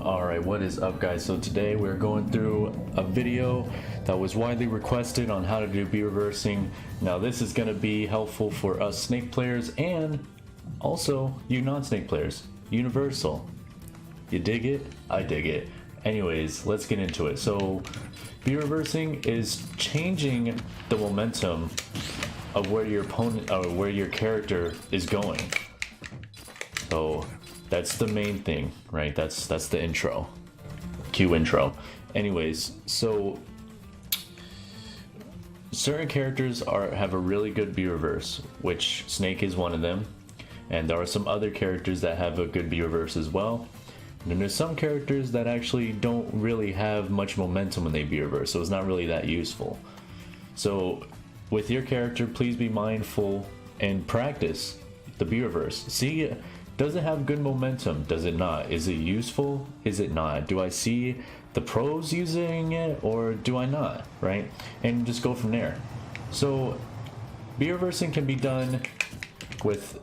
Alright, what is up guys? So today we're going through a video that was widely requested on how to do B reversing. Now this is going to be helpful for us Snake players and also you non-Snake players. Universal. You dig it? I dig it. Anyways, let's get into it. So B reversing is changing the momentum of where your opponent or where your character is going. So that's the main thing, right? That's the intro. Cue intro. Anyways, so certain characters have a really good B reverse, which Snake is one of them. And there are some other characters that have a good B reverse as well. And then there's some characters that actually don't really have much momentum when they B reverse, so it's not really that useful. So with your character, please be mindful and practice the B reverse. See, does it have good momentum? Does it not? Is it useful? Is it not? Do I see the pros using it or do I not? Right? And just go from there. So B reversing can be done with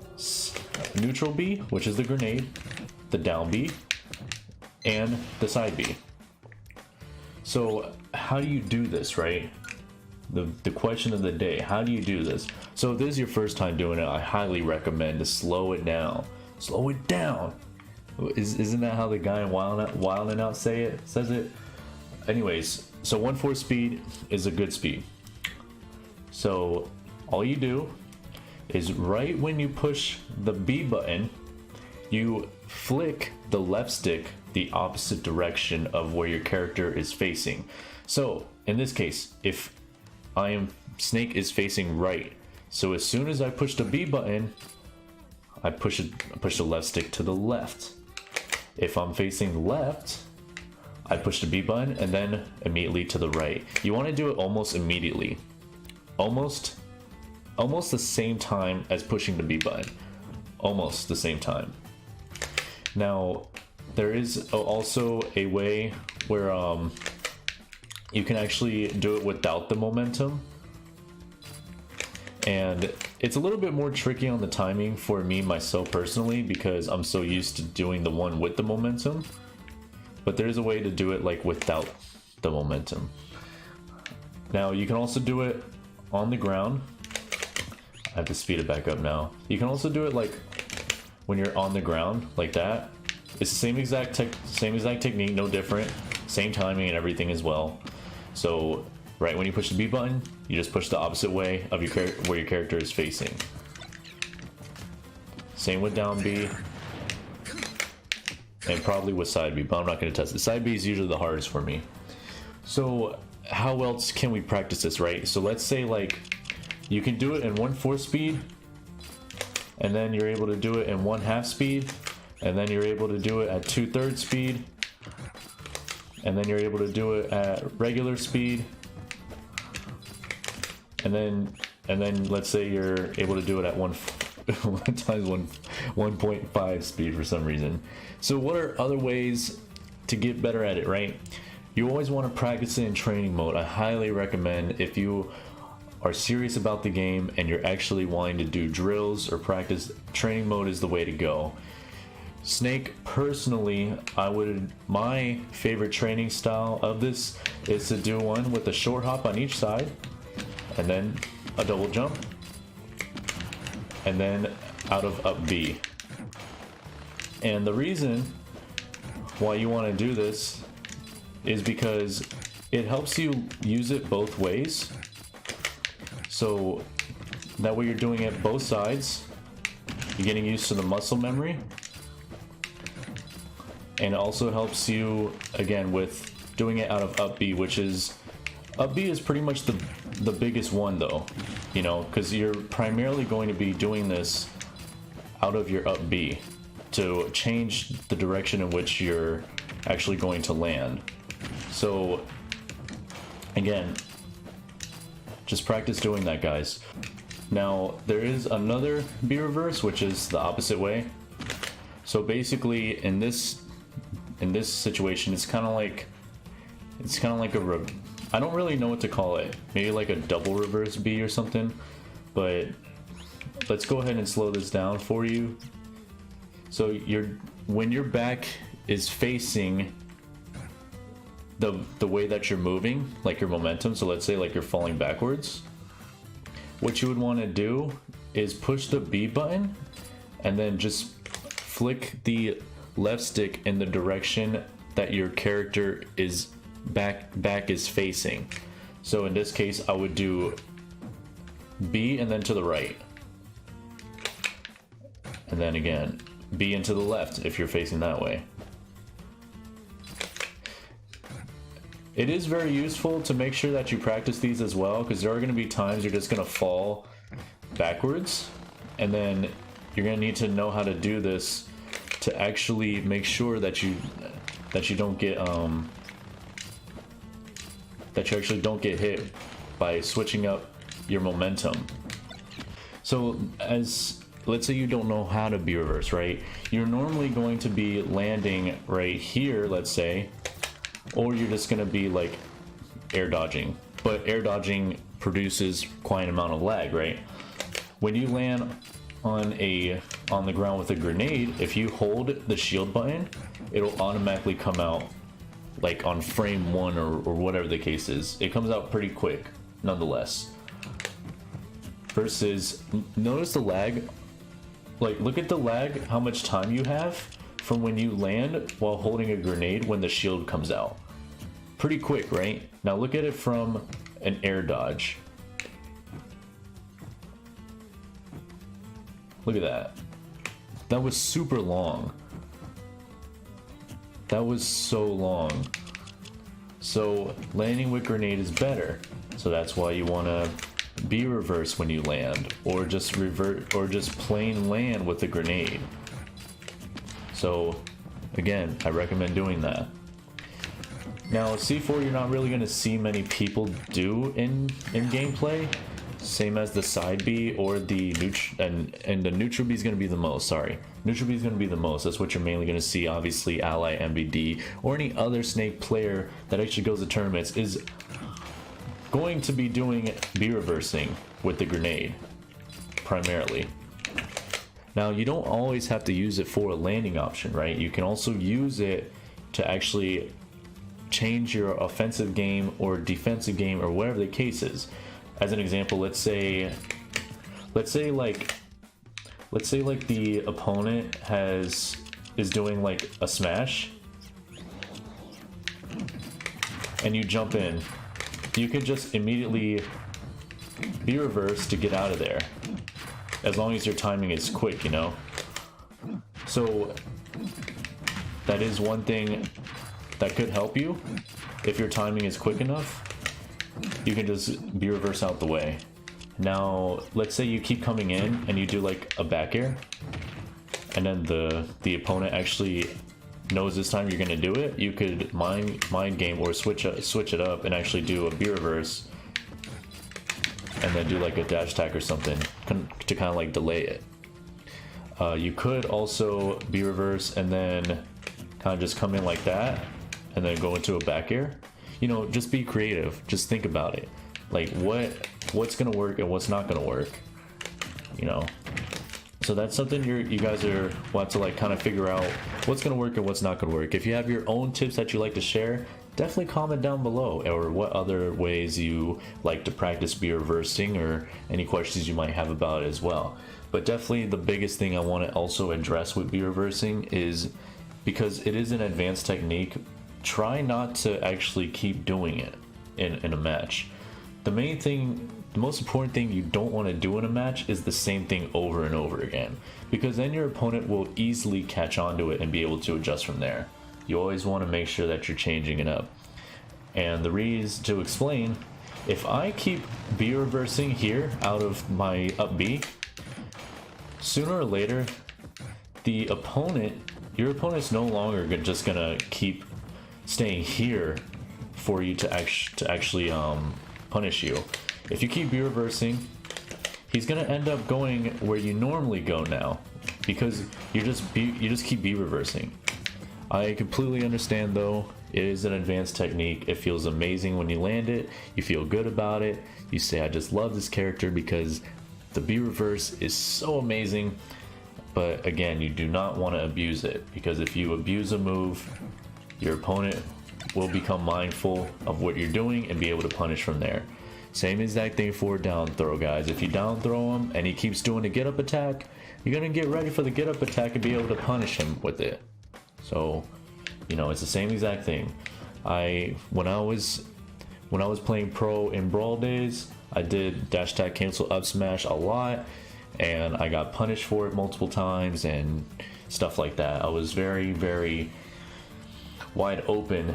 neutral B, which is the grenade, the down B, and the side B. So how do you do this, right? The question of the day, how do you do this? So if this is your first time doing it, I highly recommend to slow it down. Slow it down. Isn't that how the guy in Wild 'N Out says it? Anyways, so 1/4 speed is a good speed. So all you do is right when you push the B button, you flick the left stick the opposite direction of where your character is facing. So in this case, if Snake is facing right, so as soon as I push the B button, I push the left stick to the left. If I'm facing left, I push the B button and then immediately to the right. You want to do it almost immediately. Almost the same time as pushing the B button. Almost the same time. Now, there is also a way where you can actually do it without the momentum. And it's a little bit more tricky on the timing for me myself personally because I'm so used to doing the one with the momentum. But there's a way to do it like without the momentum. Now you can also do it on the ground. I have to speed it back up now. You can also do it like when you're on the ground like that. It's the same exact technique, no different. Same timing and everything as well. So right when you push the B button, you just push the opposite way of where your character is facing. Same with down B, and probably with side B, but I'm not going to test it. Side B is usually the hardest for me. So how else can we practice this, right? So let's say like you can do it in 1/4 speed, and then you're able to do it in 1/2 speed, and then you're able to do it at 2/3 speed, and then you're able to do it at regular speed. And then let's say you're able to do it at 1.5 speed for some reason. So what are other ways to get better at it, right? You always want to practice it in training mode. I highly recommend, if you are serious about the game and you're actually wanting to do drills or practice, training mode is the way to go. Snake, personally, my favorite training style of this is to do one with a short hop on each side, and then a double jump, and then out of up B. And the reason why you want to do this is because it helps you use it both ways. So that way you're doing it both sides, you're getting used to the muscle memory, and it also helps you again with doing it out of up B, which is up B is pretty much the biggest one though, you know, because you're primarily going to be doing this out of your up B to change the direction in which you're actually going to land. So again, just practice doing that, guys. Now there is another B reverse, which is the opposite way. So basically in this situation, it's kind of like I don't really know what to call it. Maybe like a double reverse B or something. But let's go ahead and slow this down for you. So when you're back is facing the way that you're moving, like your momentum. So let's say like you're falling backwards. What you would want to do is push the B button and then just flick the left stick in the direction that your character is back is facing. So in this case, I would do B and then to the right. And then again, B and to the left if you're facing that way. It is very useful to make sure that you practice these as well, because there are going to be times you're just going to fall backwards, and then you're going to need to know how to do this to actually make sure that you don't get that you actually don't get hit by switching up your momentum. So let's say you don't know how to B reverse, right? You're normally going to be landing right here, let's say, or you're just going to be like air dodging. But air dodging produces quite an amount of lag, right? When you land on the ground with a grenade, if you hold the shield button, it'll automatically come out like on frame 1 or whatever the case is. It comes out pretty quick nonetheless. Versus, notice the lag. Like, look at the lag, how much time you have from when you land while holding a grenade when the shield comes out. Pretty quick, right? Now look at it from an air dodge. Look at that. That was super long. That was so long. So landing with grenade is better. So that's why you want to B reverse when you land, or just revert, or just plain land with a grenade. So again, I recommend doing that. Now C4 you're not really going to see many people do in gameplay, same as the side B or the and the neutral B is going to be the most. Sorry, neutral B is going to be the most. That's what you're mainly going to see. Obviously ally MBD or any other Snake player that actually goes to tournaments is going to be doing B reversing with the grenade primarily. Now you don't always have to use it for a landing option, right? You can also use it to actually change your offensive game or defensive game or whatever the case is. As an example, let's say like the opponent is doing like a smash and you jump in. You could just immediately B reverse to get out of there, as long as your timing is quick, you know? So that is one thing that could help you. If your timing is quick enough, you can just B reverse out the way. Now, let's say you keep coming in and you do like a back air, and then the opponent actually knows this time you're gonna do it. You could mind game or switch it up and actually do a B reverse, and then do like a dash attack or something to kind of like delay it. You could also B reverse and then kind of just come in like that and then go into a back air. You know, just be creative. Just think about it. Like what's gonna work and what's not gonna work. You know. So that's something you guys will have to like kind of figure out what's gonna work and what's not gonna work. If you have your own tips that you like to share, definitely comment down below, or what other ways you like to practice B reversing, or any questions you might have about it as well. But definitely the biggest thing I want to also address with B reversing is, because it is an advanced technique, try not to actually keep doing it in a match. The most important thing you don't want to do in a match is the same thing over and over again, because then your opponent will easily catch on to it and be able to adjust from there. You always want to make sure that you're changing it up. And the reason to explain, if I keep B reversing here out of my up B, sooner or later your opponent's no longer just gonna keep staying here for you to actually punish you. If you keep B reversing, he's gonna end up going where you normally go now, because you just keep B reversing. I completely understand though, it is an advanced technique. It feels amazing when you land it, you feel good about it, you say I just love this character because the B reverse is so amazing. but again, you do not want to abuse it, because if you abuse a move, your opponent will become mindful of what you're doing and be able to punish from there. Same exact thing for down throw, guys. If you down throw him and he keeps doing the get up attack, you're gonna get ready for the get up attack and be able to punish him with it. So, you know, it's the same exact thing. When I was playing pro in Brawl days, I did dash attack cancel up smash a lot, and I got punished for it multiple times and stuff like that. I was very, very wide open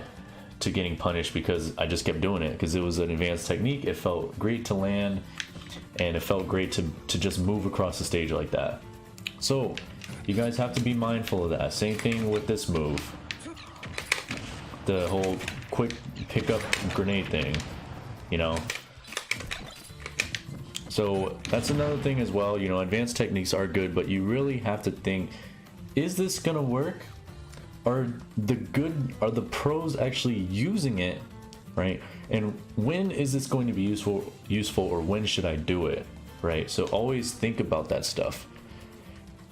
to getting punished because I just kept doing it, because it was an advanced technique. It felt great to land, and it felt great to just move across the stage like that. So you guys have to be mindful of that. Same thing with this move, the whole quick pickup grenade thing, you know. So that's another thing as well. You know, advanced techniques are good, but you really have to think, is this gonna work? Are the pros actually using it, right? And when is this going to be useful, or when should I do it, right? So always think about that stuff.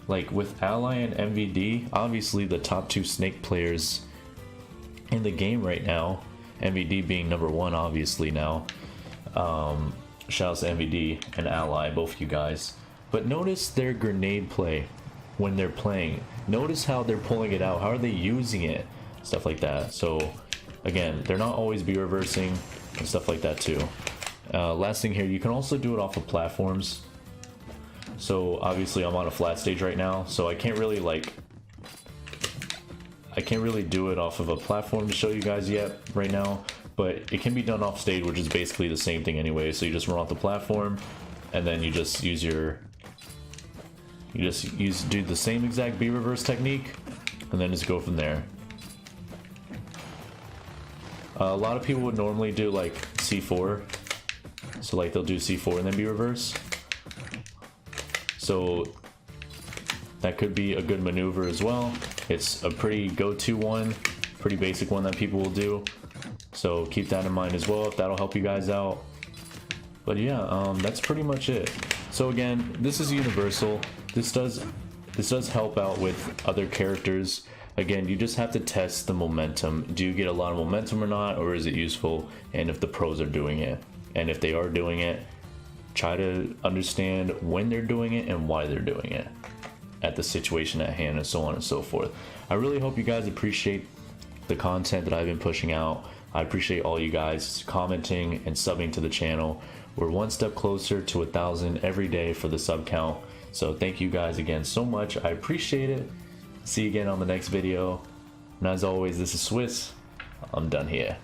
Like with Ally and MVD, obviously the top 2 Snake players in the game right now, MVD being number 1 obviously now. Shouts to MVD and Ally, both of you guys. But notice their grenade play when they're playing. Notice how they're pulling it out. How are they using it? Stuff like that. So again, they're not always be reversing and stuff like that too. Last thing here, you can also do it off of platforms. So obviously I'm on a flat stage right now, so I can't really do it off of a platform to show you guys yet right now, but it can be done off stage, which is basically the same thing anyway. So you just run off the platform, and then you just use do the same exact B reverse technique, and then just go from there. A lot of people would normally do like C4, so like they'll do C4 and then B reverse. So that could be a good maneuver as well. It's a pretty go-to one, pretty basic one that people will do. So keep that in mind as well, if that'll help you guys out. But yeah, that's pretty much it. So again, this is universal. This does help out with other characters. Again, you just have to test the momentum. Do you get a lot of momentum or not, or is it useful? And if the pros are doing it, and if they are doing it, try to understand when they're doing it and why they're doing it at the situation at hand, and so on and so forth. I really hope you guys appreciate the content that I've been pushing out. I appreciate all you guys commenting and subbing to the channel. We're one step closer to 1,000 every day for the sub count. So thank you guys again so much. I appreciate it. See you again on the next video. And as always, this is Swiss. I'm done here.